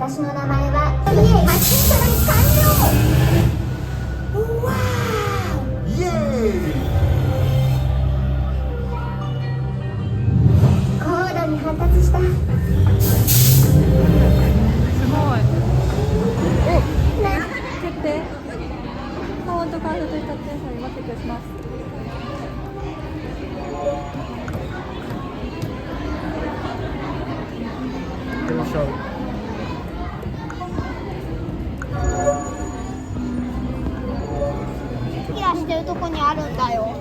私の名前は発信遮断完了。わーイエーイ。高度に発達した。すごい。決定。コードカードといった点数に持ってくします。よいしょ。キラしてるとこにあるんだよ。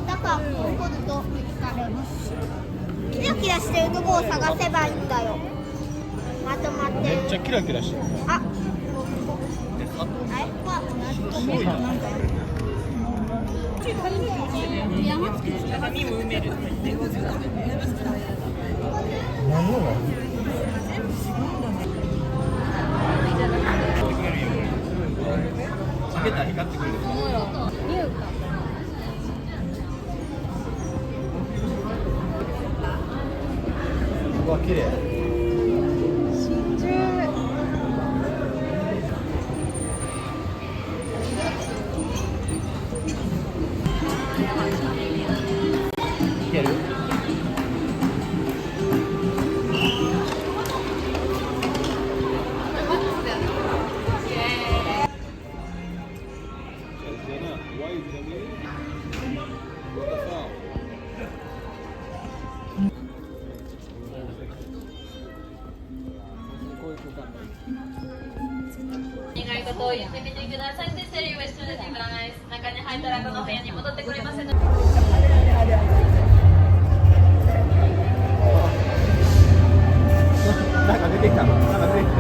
だからここずっと見つかる。キラキラしてるとこを探せばいいんだよ。まとまってる。めっちゃキラキラしてる。あ、怖くなってきた。なんか鏡も埋める。何を？下げたら光ってくる。うわ、綺麗。真珠。いける？願い事を言ってみてください。Please tell your wish to the device。中に入ったらこの部屋に戻ってくれませんので。なんか出てきた。なんか出てきた。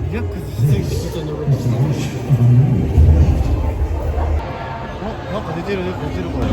リラックスしすぎて人に乗ろうとした。あ、なんか出てるこれ。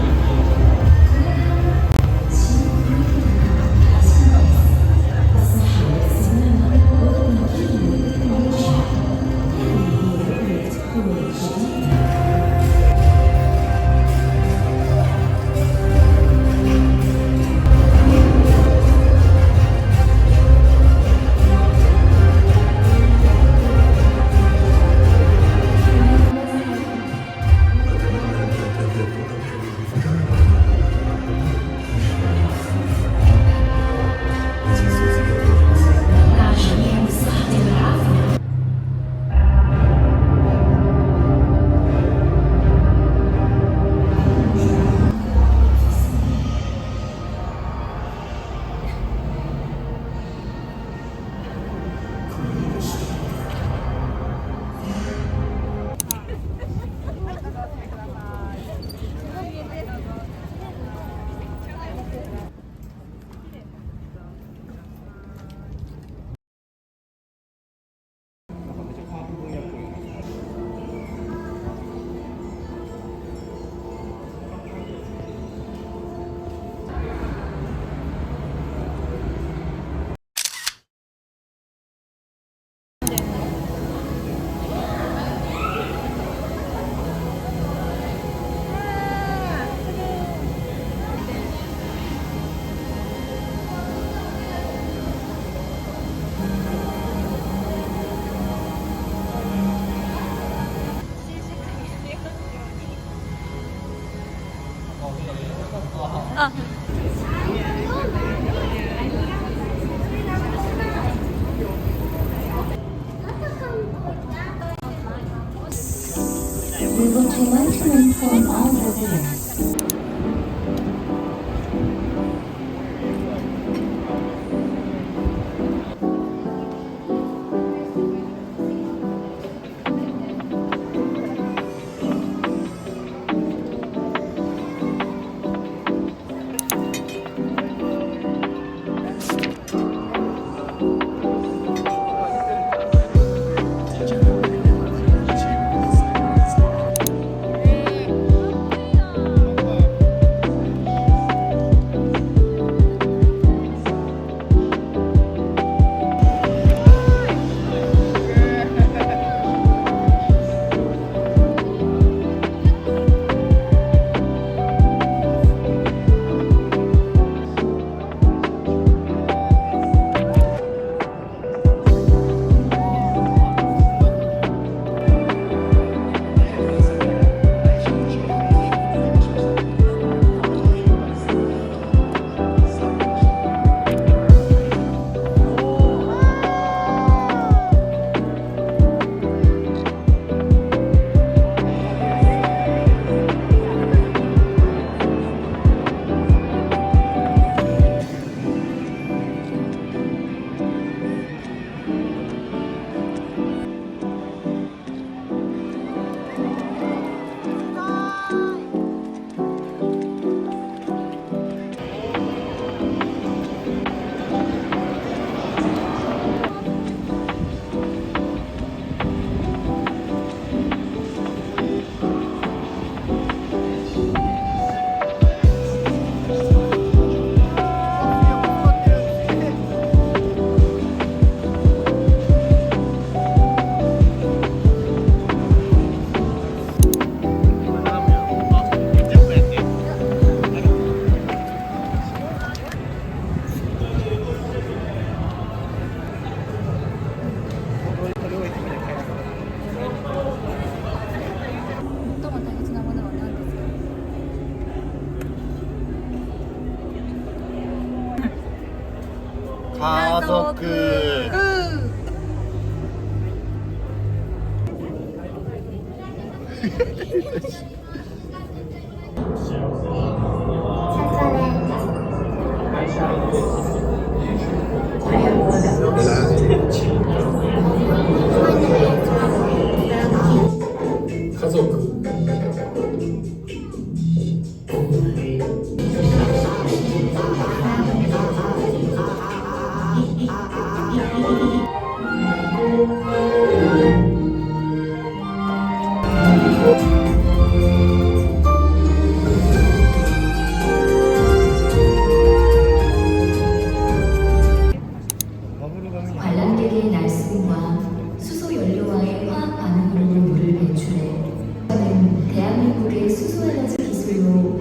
would like to inform all visitors.家族家族관람객의 날숨과 수소 연료와의 화학 반응으로 물을 배출해 대한민국의 수소 에너지 기술로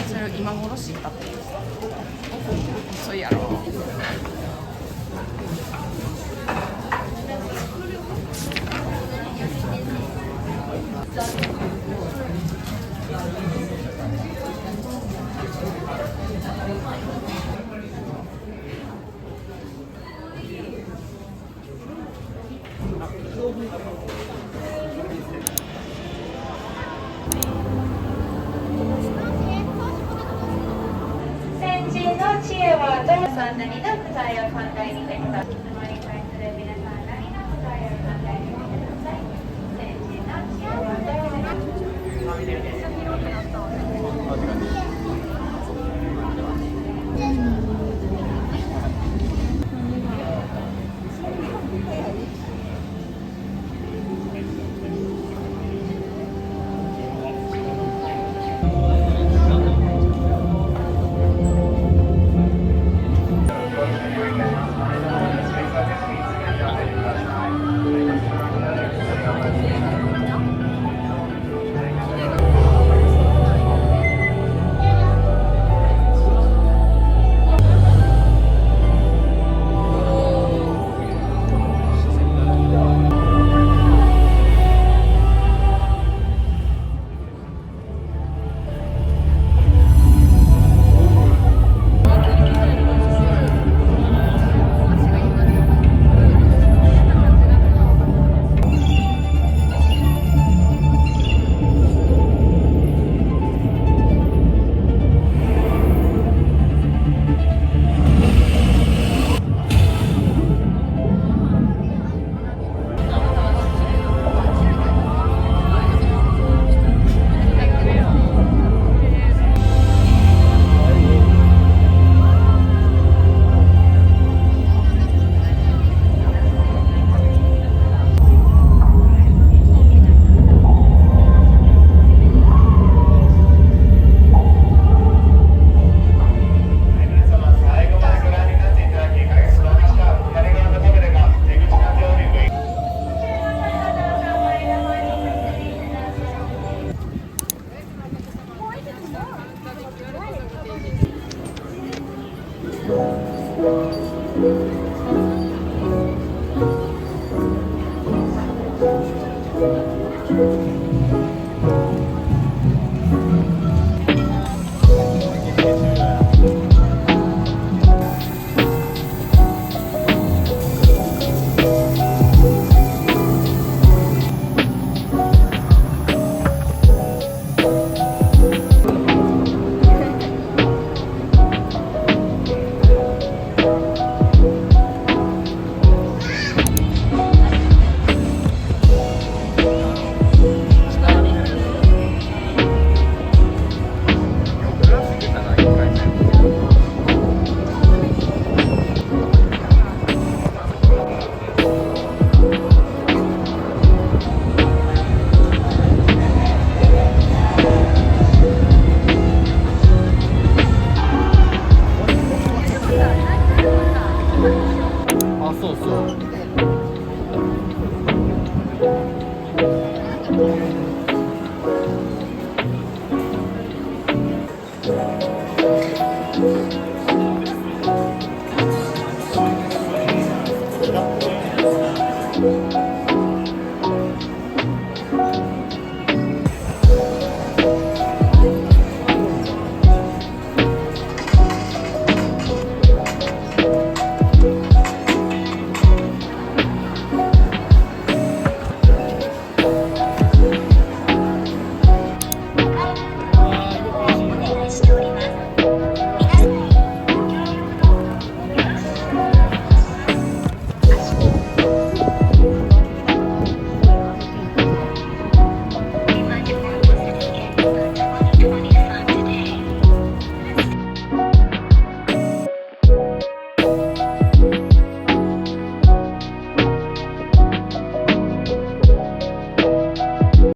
それを今頃知ったって遅いやろ。ンダにの不在を3回にてください。お乗り換えする皆さんなりの不在を3回にてください。先進の使用は大丈夫です。